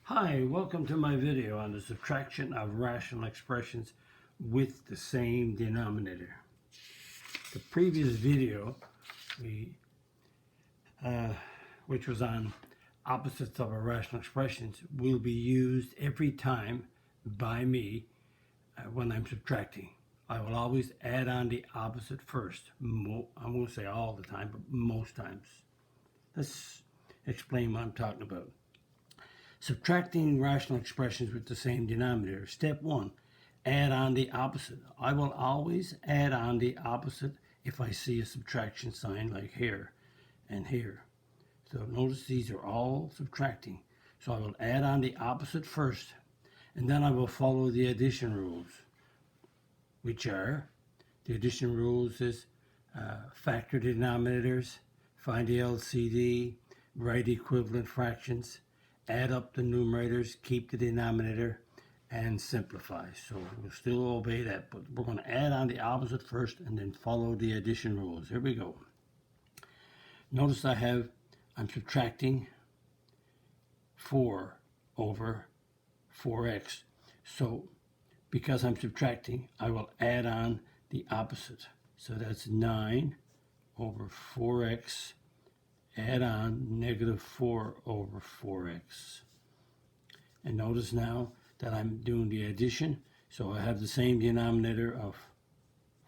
Hi, welcome to my video on the subtraction of rational expressions with the same denominator. The previous video, which was on opposites of irrational expressions, will be used every time by me when I'm subtracting. I will always add on the opposite first. I won't say all the time, but most times. Let's explain what I'm talking about. Subtracting rational expressions with the same denominator. Step 1, add on the opposite. I will always add on the opposite if I see a subtraction sign like here and here. So notice these are all subtracting. So I will add on the opposite first, and then I will follow the addition rules, which are, the addition rules is factor denominators, find the LCD, write equivalent fractions, add up the numerators, keep the denominator, and simplify. So we'll still obey that, but we're going to add on the opposite first and then follow the addition rules. Here we go. Notice I'm subtracting 4 over 4x. So because I'm subtracting, I will add on the opposite. So that's 9 over 4x. Add on negative 4 over 4x. And notice now that I'm doing the addition. So I have the same denominator of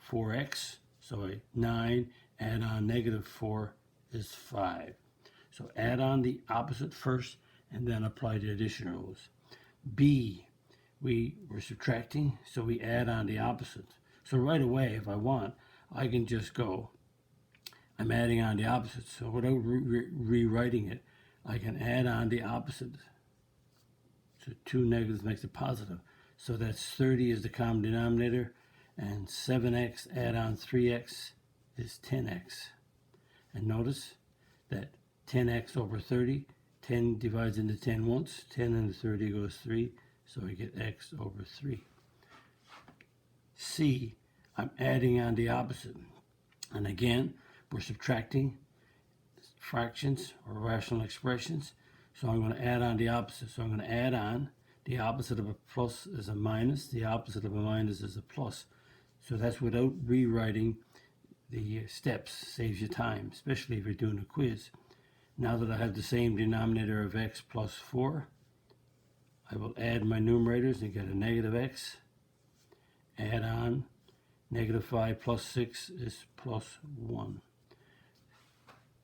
4x. So 9 add on negative 4 is 5. So add on the opposite first and then apply the addition rules. B, we're subtracting, so we add on the opposite. So right away, if I want, I can just go, I'm adding on the opposite, so without rewriting it, I can add on the opposite. So 2 negatives makes it positive. So that's 30 is the common denominator, and 7x add on 3x is 10x. And notice that 10x over 30, 10 divides into 10 once, 10 into 30 goes 3, so I get x over 3. C, I'm adding on the opposite. And again, we're subtracting fractions or rational expressions. So I'm going to add on the opposite. So I'm going to add on the opposite of a plus is a minus. The opposite of a minus is a plus. So that's without rewriting the steps. Saves you time, especially if you're doing a quiz. Now that I have the same denominator of x plus 4, I will add my numerators and get a negative x. Add on negative 5 plus 6 is plus 1.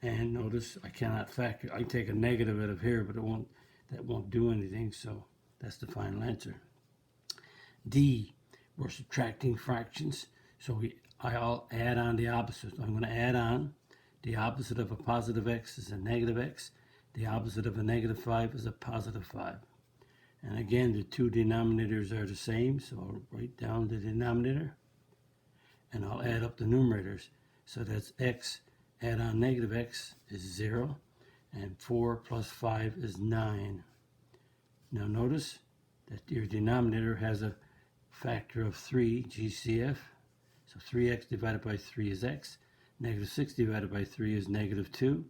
And notice I cannot factor. I take a negative out of here, but that won't do anything, so that's the final answer. D, we're subtracting fractions, so I'll add on the opposite. I'm going to add on the opposite of a positive x is a negative x. The opposite of a negative 5 is a positive 5. And again, the two denominators are the same, so I'll write down the denominator, and I'll add up the numerators. So that's x. Add on negative x is 0, and 4 plus 5 is 9. Now notice that your denominator has a factor of 3, GCF. So 3x divided by 3 is x. Negative 6 divided by 3 is negative 2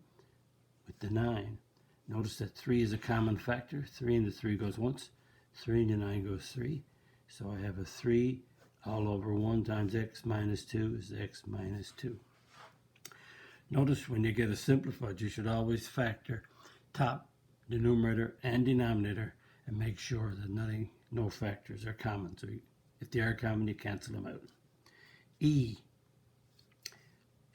with the 9. Notice that 3 is a common factor. 3 into 3 goes once. 3 into 9 goes 3. So I have a 3 all over 1 times x minus 2 is x minus 2. Notice when you get a simplified, you should always factor top, the numerator, and denominator, and make sure that no factors are common. So if they are common, you cancel them out. E.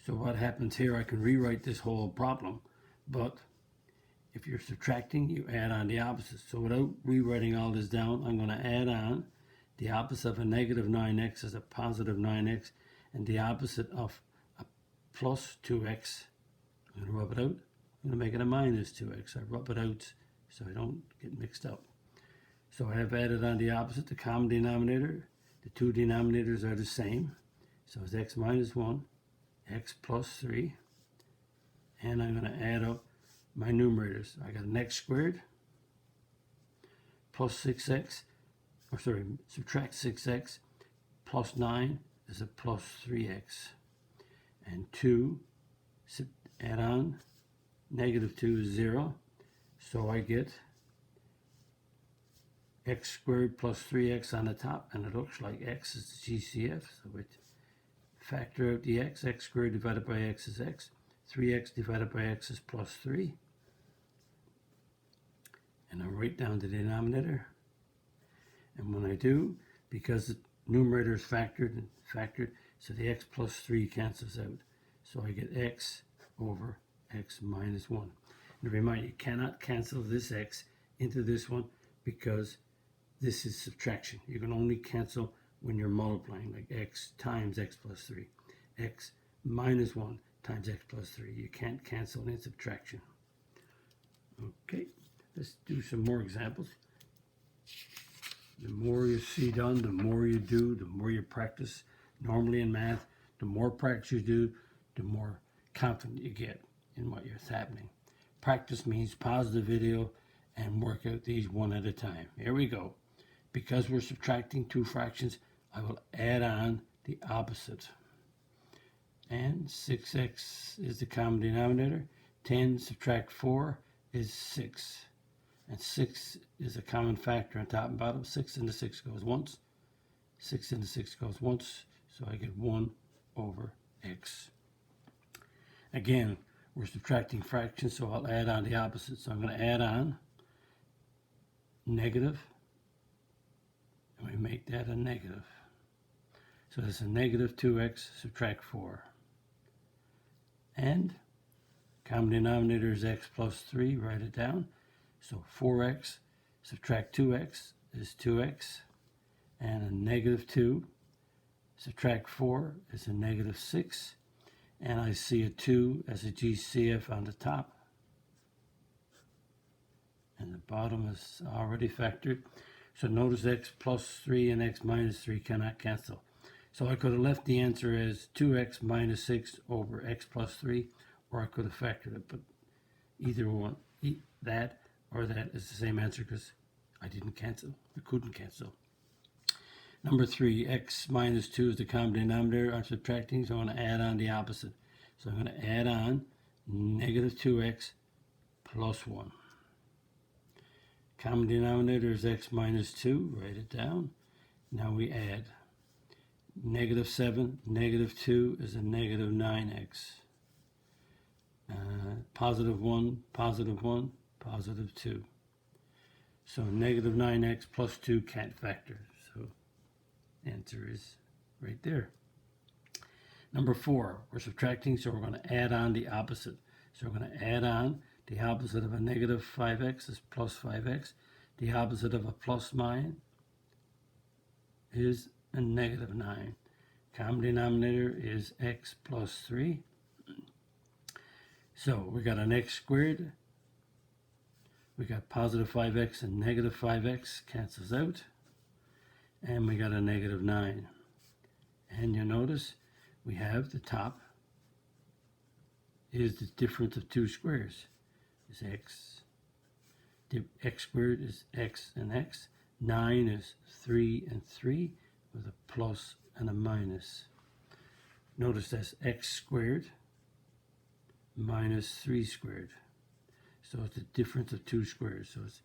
So what happens here, I can rewrite this whole problem, but if you're subtracting, you add on the opposite. So without rewriting all this down, I'm going to add on the opposite of a negative 9x is a positive 9x, and the opposite of plus 2x, I'm going to rub it out. I'm going to make it a minus 2x. I rub it out so I don't get mixed up. So I have added on the opposite, the common denominator. The two denominators are the same. So it's x minus 1, x plus 3. And I'm going to add up my numerators. I got an x squared plus 6x, subtract 6x plus 9 is a plus 3x. And 2, add on, negative 2 is 0, so I get x squared plus 3x on the top, and it looks like x is the GCF, so we factor out the x squared divided by x is x, 3x divided by x is plus 3, and I write down the denominator, and when I do, because the numerator is factored, so the x plus 3 cancels out, so I get x over x minus 1. And remind you, cannot cancel this x into this one because this is subtraction. You can only cancel when you're multiplying, like x times x plus 3, x minus 1 times x plus 3. You can't cancel in subtraction. Okay, let's do some more examples. The more you see done, the more you do, the more you practice. Normally in math, the more practice you do, the more confident you get in what you're happening. Practice means pause the video and work out these one at a time. Here we go. Because we're subtracting two fractions, I will add on the opposite. And 6x is the common denominator. 10 subtract 4 is 6. And 6 is a common factor on top and bottom. 6 into 6 goes once. 6 into 6 goes once. So I get 1 over x. Again, we're subtracting fractions, so I'll add on the opposite. So I'm going to add on negative, and we make that a negative. So it's a negative 2x, subtract 4. And common denominator is x plus 3, write it down. So 4x, subtract 2x is 2x, and a negative 2, subtract 4 is a negative 6. And I see a 2 as a GCF on the top. And the bottom is already factored. So notice x plus 3 and x minus 3 cannot cancel. So I could have left the answer as 2x minus 6 over x plus 3, or I could have factored it. But either one, that or that is the same answer because I didn't cancel. I couldn't cancel. Number 3, x minus 2 is the common denominator. I'm subtracting, so I'm going to add on the opposite. So I'm going to add on negative 2x plus 1. Common denominator is x minus 2. Write it down. Now we add negative 7, negative 2 is a negative 9x. Positive 1, positive 1, positive 2. So negative 9x plus 2 can't factor. So answer is right there. Number 4, we're subtracting, so we're going to add on the opposite. So we're going to add on the opposite of a negative 5x is plus 5x. The opposite of a plus 9 is a negative 9. Common denominator is x plus 3. So we got an x squared. We got positive 5x and negative 5x cancels out. And we got a negative 9. And you notice we have the top is the difference of two squares. Is x. The x squared is x and x. 9 is 3 and 3 with a plus and a minus. Notice that's x squared minus 3 squared. So it's the difference of two squares. So it's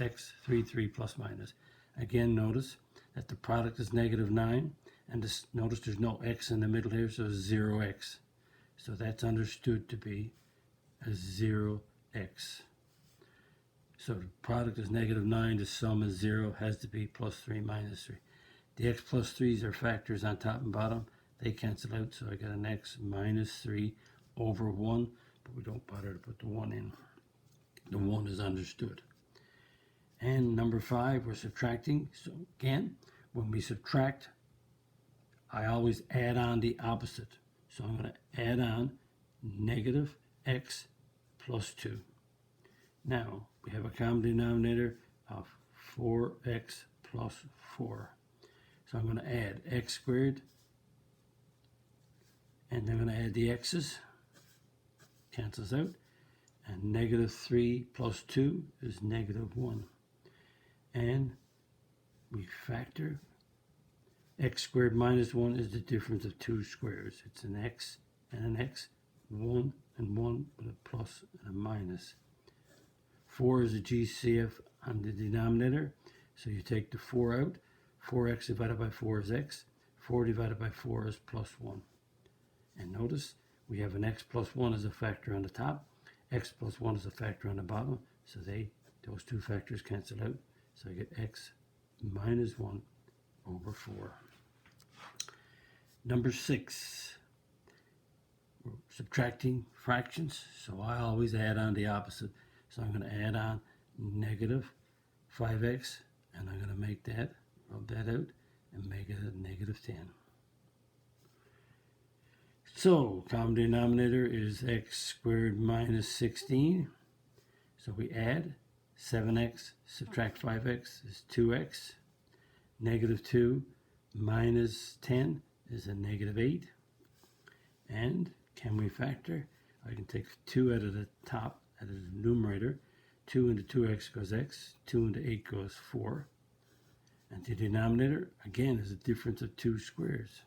x, 3, 3 plus minus. Again, notice that the product is negative 9. And this, notice there's no x in the middle here, so it's 0x. So that's understood to be a 0x. So the product is negative 9, the sum is 0, has to be plus 3 minus 3. The x plus 3s are factors on top and bottom. They cancel out, so I got an x minus 3 over 1, but we don't bother to put the 1 in. The 1 is understood. And number 5, we're subtracting. So again, when we subtract, I always add on the opposite. So I'm going to add on negative x plus 2. Now, we have a common denominator of 4x plus 4. So I'm going to add x squared, and I'm going to add the x's, cancels out, and negative 3 plus 2 is negative 1. And we factor x squared minus 1 is the difference of two squares. It's an x and an x, 1 and 1 with a plus and a minus. 4 is a GCF on the denominator, So you take the 4 out. 4x divided by 4 is x. 4 divided by 4 is plus 1. And notice we have an x plus 1 as a factor on the top. X plus 1 is a factor on the bottom. So those two factors cancel out. So I get x minus 1 over 4. Number 6. We're subtracting fractions. So I always add on the opposite. So I'm going to add on negative 5x. And I'm going to make that, rub that out, and make it a negative 10. So, common denominator is x squared minus 16. So we add 7x, subtract 5x is 2x. Negative 2 minus 10 is a negative 8. And can we factor? I can take 2 out of the top, out of the numerator. 2 into 2x goes x. 2 into 8 goes 4. And the denominator, again, is a difference of 2 squares.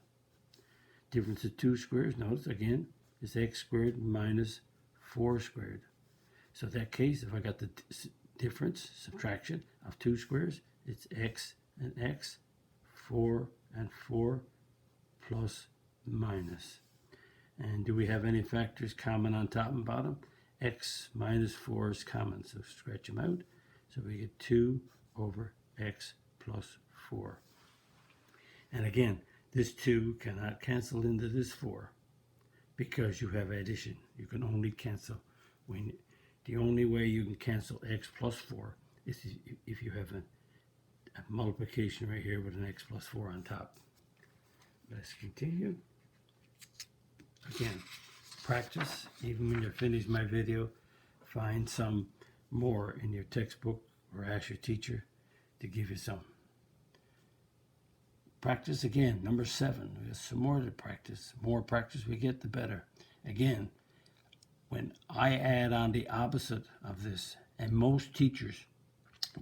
Difference of 2 squares, notice again, is x squared minus 4 squared. So in that case, if I got the difference, subtraction of 2 squares, it's x and x, 4 and 4, plus minus. And do we have any factors common on top and bottom? X minus 4 is common, so stretch them out. So we get 2 over x plus 4. And again, this 2 cannot cancel into this 4 because you have addition. You can only cancel the only way you can cancel x plus 4 is if you have a multiplication right here with an x plus 4 on top. Let's continue. Again, practice. Even when you finish my video, find some more in your textbook or ask your teacher to give you some. Practice again. Number 7. We have some more to practice. The more practice we get, the better. Again, when I add on the opposite of this, and most teachers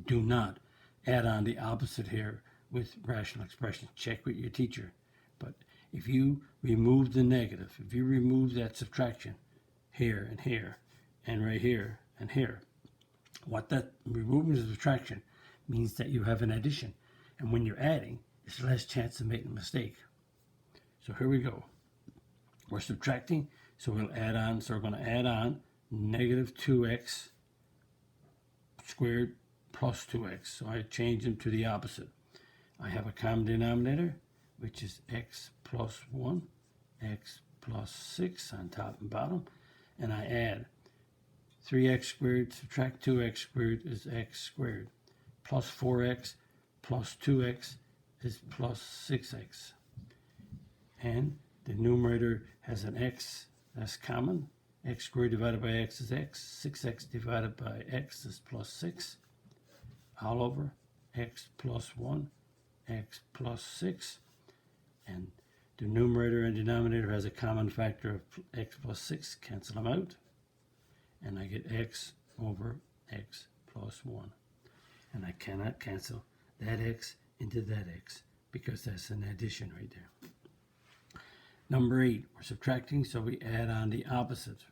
do not add on the opposite here with rational expressions. Check with your teacher. But if you remove the negative, if you remove that subtraction here and here, and right here and here, what that removing the subtraction means that you have an addition. And when you're adding, there's less chance of making a mistake. So here we go. We're subtracting, so we'll add on. So we're going to add on negative 2x squared plus 2x. So I change them to the opposite. I have a common denominator, which is x plus 1, x plus 6 on top and bottom. And I add 3x squared, subtract 2x squared is x squared. Plus 4x plus 2x is plus 6x. And the numerator has an x, that's common. X squared divided by x is x. 6x divided by x is plus 6. All over x plus 1, x plus 6. And the numerator and denominator has a common factor of x plus 6. Cancel them out. And I get x over x plus 1. And I cannot cancel that x into that x because that's an addition right there. Number 8, we're subtracting, so we add on the opposite.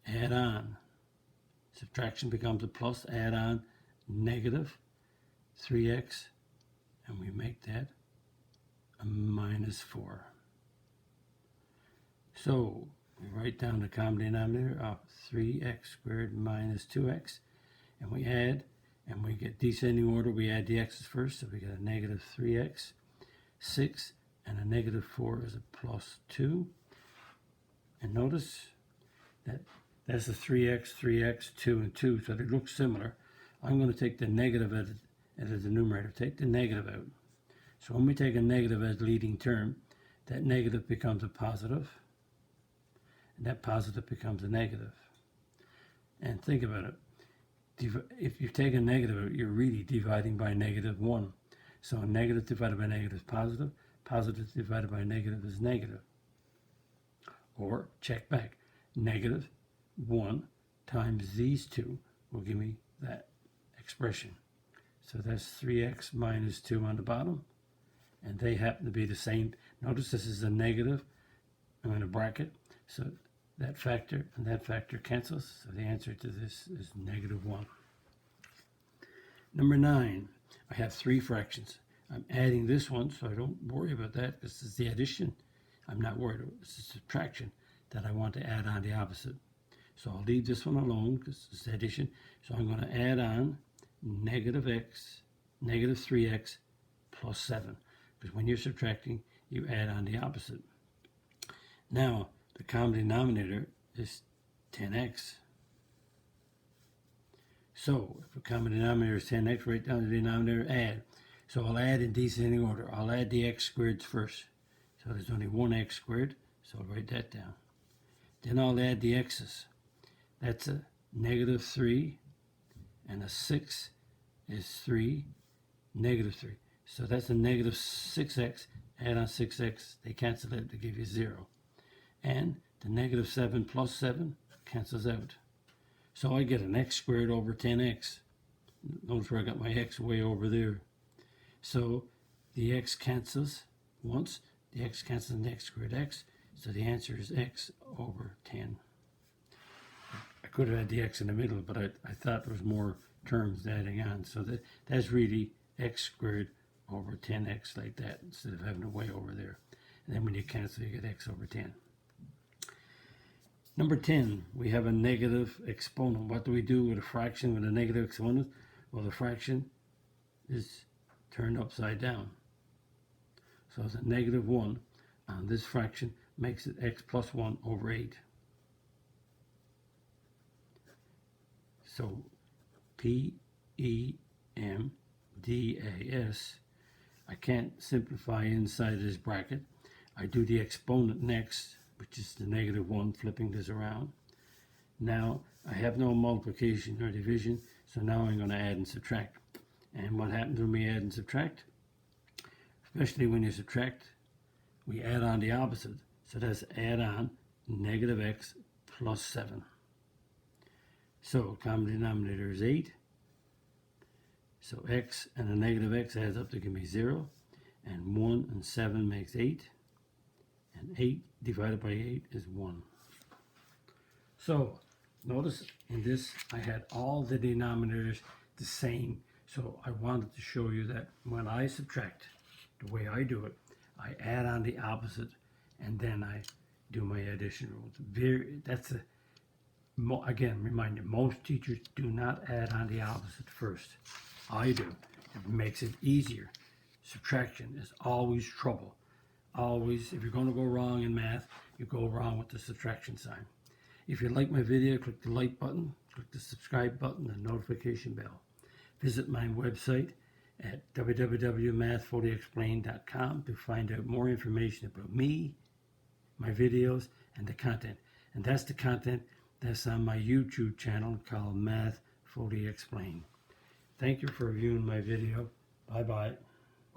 Add on. Subtraction becomes a plus. Add on negative 3x, and we make that a minus 4. So we write down the common denominator of 3x squared minus 2x, and we add, and we get descending order. We add the x's first, so we get a negative 3x, 6, and a negative 4 is a plus 2. And notice that that's a 3x, 3x, 2, and 2, so they look similar. I'm going to take the negative out of the numerator. Take the negative out. So when we take a negative as leading term, that negative becomes a positive, and that positive becomes a negative. And think about it. If you take a negative out, you're really dividing by negative 1. So a negative divided by negative is positive. Positive divided by negative is negative. Or, check back, negative 1 times these two will give me that expression. So that's 3x minus 2 on the bottom. And they happen to be the same. Notice this is a negative. I'm in a bracket. So that factor and that factor cancels. So the answer to this is negative 1. Number 9. I have three fractions. I'm adding this one, so I don't worry about that because it's the addition. I'm not worried. It's the subtraction that I want to add on the opposite. So I'll leave this one alone because it's the addition. So I'm going to add on negative 3x plus 7. Because when you're subtracting, you add on the opposite. Now, the common denominator is 10x. So, if the common denominator is 10x, write down the denominator, add. So I'll add in descending order. I'll add the x squareds first. So there's only one x squared, so I'll write that down. Then I'll add the x's. That's a negative 3, and a 6 is 3, negative 3. So that's a negative 6x. Add on 6x, they cancel out to give you 0. And the negative 7 plus 7 cancels out. So I get an x squared over 10x. Notice where I got my x way over there. So the x cancels once. The x cancels the x squared x. So the answer is x over 10. I could have had the x in the middle, but I thought there was more terms adding on. So that's really x squared over 10x like that, instead of having a way over there. And then when you cancel, you get x over 10. Number 10, we have a negative exponent. What do we do with a fraction with a negative exponent? Well, the fraction is turned upside down. So it's a negative 1, and this fraction makes it x plus 1 over 8. So P-E-M-D-A-S. I can't simplify inside this bracket. I do the exponent next, which is the negative 1, flipping this around. Now, I have no multiplication or division, so now I'm going to add and subtract. And what happens when we add and subtract? Especially when you subtract, we add on the opposite. So that's add on negative x plus 7. So common denominator is 8. So x and a negative x adds up to give me 0. And 1 and 7 makes 8. And 8 divided by 8 is 1. So notice in this I had all the denominators the same. So I wanted to show you that when I subtract, the way I do it, I add on the opposite and then I do my addition rules. Again, remind you, most teachers do not add on the opposite first. I do. It makes it easier. Subtraction is always trouble. Always, if you're going to go wrong in math, you go wrong with the subtraction sign. If you like my video, click the like button, click the subscribe button, and notification bell. Visit my website at www.mathfullyexplained.com to find out more information about me, my videos, and the content. And that's the content that's on my YouTube channel called Math Fully Explained. Thank you for viewing my video. Bye-bye.